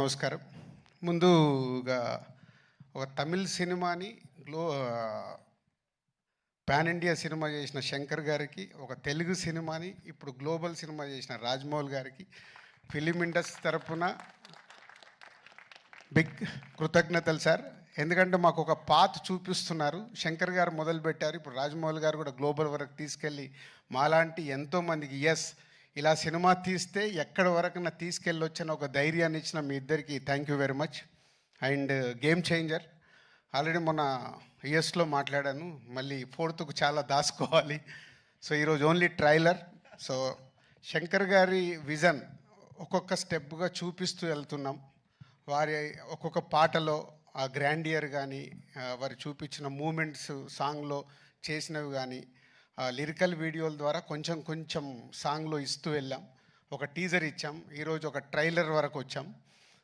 నమస్కారం. ముందుగా ఒక తమిళ్ సినిమాని పాన్ ఇండియా సినిమా చేసిన శంకర్ గారికి, ఒక తెలుగు సినిమాని ఇప్పుడు గ్లోబల్ సినిమా చేసిన రాజమౌళి గారికి ఫిలిం ఇండస్ట్రీ తరపున బిగ్ కృతజ్ఞతలు సార్. ఎందుకంటే మాకు ఒక పాత్ చూపిస్తున్నారు. శంకర్ గారు మొదలుపెట్టారు, ఇప్పుడు రాజమౌళి గారు కూడా గ్లోబల్ వరకు తీసుకెళ్ళి మాలాంటి ఎంతోమందికి ఇలా సినిమా తీస్తే ఎక్కడి వరకు తీసుకెళ్ళొచ్చని ఒక ధైర్యాన్ని ఇచ్చిన మీ ఇద్దరికి thank you very much. And game changer already మొన్న యుఎస్లో మాట్లాడాను, మళ్ళీ ఫోర్త్కు చాలా దాచుకోవాలి. సో ఈరోజు ఓన్లీ ట్రైలర్. సో శంకర్ గారి విజన్ ఒక్కొక్క స్టెప్గా చూపిస్తూ వెళ్తున్నాం. వారి ఒక్కొక్క పాటలో ఆ గ్రాండియర్ కానీ, వారు చూపించిన మూమెంట్స్ సాంగ్లో చేసినవి కానీ, లిరికల్ వీడియోల ద్వారా కొంచెం కొంచెం సాంగ్లో ఇస్తూ వెళ్ళాం. ఒక టీజర్ ఇచ్చాం, ఈరోజు ఒక ట్రైలర్ వరకు వచ్చాం.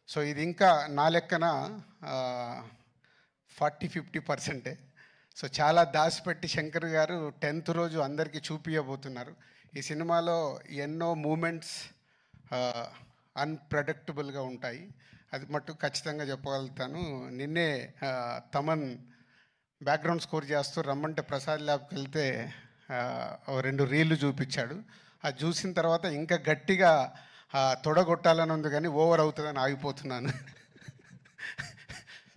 సో ఇది ఇంకా నా లెక్కన 40-50%. సో చాలా దాచిపెట్టి శంకర్ గారు 10th రోజు అందరికీ చూపించబోతున్నారు. ఈ సినిమాలో ఎన్నో మూమెంట్స్ అన్ప్రెడిక్టబుల్గా ఉంటాయి, అది మట్టు ఖచ్చితంగా చెప్పగలుగుతాను. నిన్నే తమన్ బ్యాక్గ్రౌండ్ స్కోర్ చేస్తూ రమ్మంటే ప్రసాద్ ల్యాబ్కి వెళ్తే 2 రీళ్లు చూపించాడు. అది చూసిన తర్వాత ఇంకా గట్టిగా తొడగొట్టాలని ఉంది, కానీ ఓవర్ అవుతుందని ఆగిపోతున్నాను.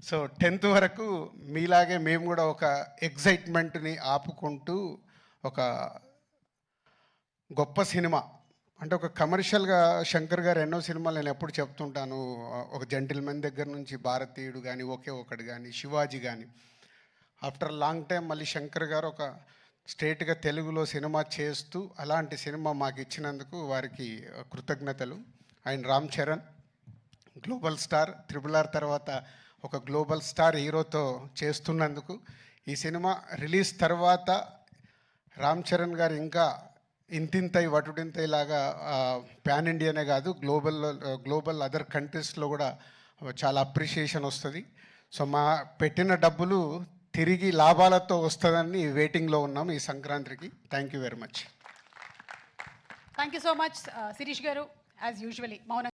సో 10th వరకు మీలాగే మేము కూడా ఒక ఎగ్జైట్మెంట్ని ఆపుకుంటూ ఒక గొప్ప సినిమా అంటే ఒక కమర్షియల్గా శంకర్ గారు ఎన్నో సినిమాలు నేను ఎప్పుడు చెప్తుంటాను. ఒక జెంటిల్మెన్ దగ్గర నుంచి భారతీయుడు కానీ, ఒకే ఒకటి కానీ, శివాజీ కానీ, ఆఫ్టర్ లాంగ్ టైం మళ్ళీ శంకర్ గారు ఒక స్ట్రేట్గా తెలుగులో సినిమా చేస్తూ అలాంటి సినిమా మాకు ఇచ్చినందుకు వారికి కృతజ్ఞతలు. And Ram Charan global star, RRR తర్వాత ఒక గ్లోబల్ స్టార్ హీరోతో చేస్తున్నందుకు, ఈ సినిమా రిలీజ్ తర్వాత రామ్ చరణ్ గారు ఇంకా ఇంతింతై వటుడింతై లాగా పాన్ ఇండియానే కాదు గ్లోబల్ అదర్ కంట్రీస్లో కూడా చాలా అప్రిషియేషన్ వస్తుంది. సో మా పెట్టిన డబ్బులు తిరిగి లాభాలతో వస్తుందని వెయిటింగ్లో ఉన్నాం ఈ సంక్రాంతికి. Thank you very much. Thank you so much Shirish గారు. యాజ్ యూజువలీ మౌన